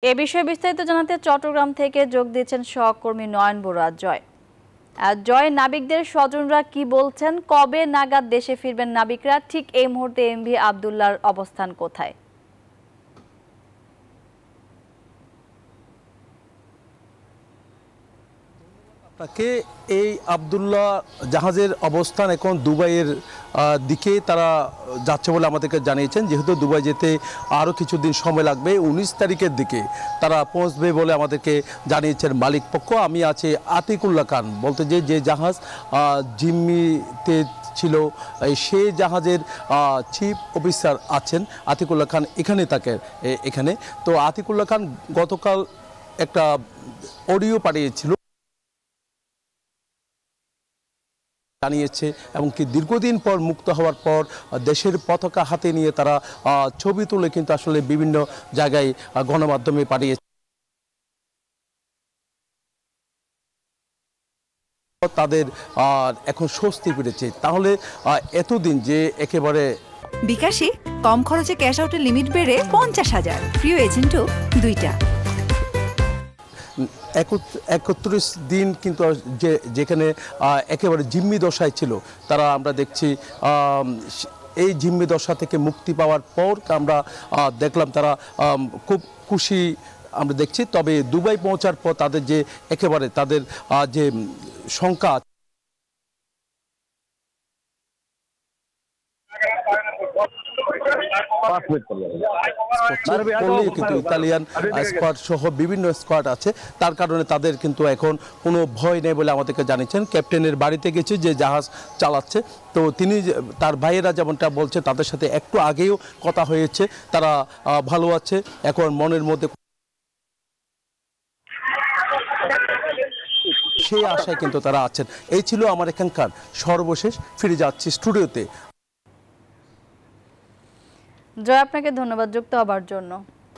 এ বিষয়ে বিস্তারিত জানাতে চট্টগ্রাম থেকে যোগ দিয়েছেন সহকর্মী নয়ন বড়ুয়া জয়। জয়, নাবিকদের স্বজনরা কি বলছেন, কবে নাগাদ দেশে ফিরবেন নাবিকরা, ঠিক এই মুহূর্তে এমভি আব্দুল্লাহর অবস্থান কোথায়? তাকে এই আব্দুল্লাহ জাহাজের অবস্থান এখন দুবাইয়ের দিকে তারা যাচ্ছে বলে আমাদেরকে জানিয়েছেন। যেহেতু দুবাই যেতে আরও কিছুদিন সময় লাগবে, 19 তারিখের দিকে তারা পৌঁছবে বলে আমাদেরকে জানিয়েছেন মালিক পক্ষ। আমি আছি আতিকুল্লাহ খান, বলতে যে জাহাজ জিম্মিতে ছিল সেই জাহাজের চিফ অফিসার আছেন আতিকুল্লাহ খান, এখানে থাকে এখানে। তো আতিকুল্লাহ খান গতকাল একটা অডিও পাঠিয়েছিল, জানিয়েছে এবং কি দীর্ঘদিন পর মুক্ত হওয়ার পর দেশের পতাকা হাতে নিয়ে তারা ছবি তুলে কিন্তু আসলে বিভিন্ন জায়গায় গণমাধ্যমে পাঠিয়েছে। তাদের এখন স্বস্তি ফিরেছে। তাহলে এতদিন যে একেবারে বিকাশে কম খরচে ক্যাশ আউটের লিমিট বেড়ে 50,000, প্রিয় এজেন্টও 2টা। 31 দিন কিন্তু যেখানে একেবারে জিম্মি দশায় ছিল তারা, আমরা দেখছি এই জিম্মি দশা থেকে মুক্তি পাওয়ার পর আমরা দেখলাম তারা খুব খুশি আমরা দেখছি। তবে দুবাই পৌঁছার পর তাদের যে একেবারে তাদের যে শঙ্কা কিন্তু ইতালিয়ান স্কোয়াড সহ বিভিন্ন স্কোয়াড আছে, তার কারণে তাদের কিন্তু এখন কোনো ভয় নেই বলে আমাদেরকে জানিয়েছেন। ক্যাপ্টেনের বাড়িতে গেছে যে জাহাজ চালাচ্ছে, তো তিনি তার ভাইয়েরা যেমনটা বলছে তাদের সাথে একটু আগেও কথা হয়েছে, তারা ভালো আছে। এখন মনের মধ্যে সেই আশায় কিন্তু তারা আছেন। এই ছিল আমার এখানকার সর্বশেষ। ফিরে যাচ্ছি স্টুডিওতে। জয়, আপনাকে ধন্যবাদ যুক্ত হবার জন্য।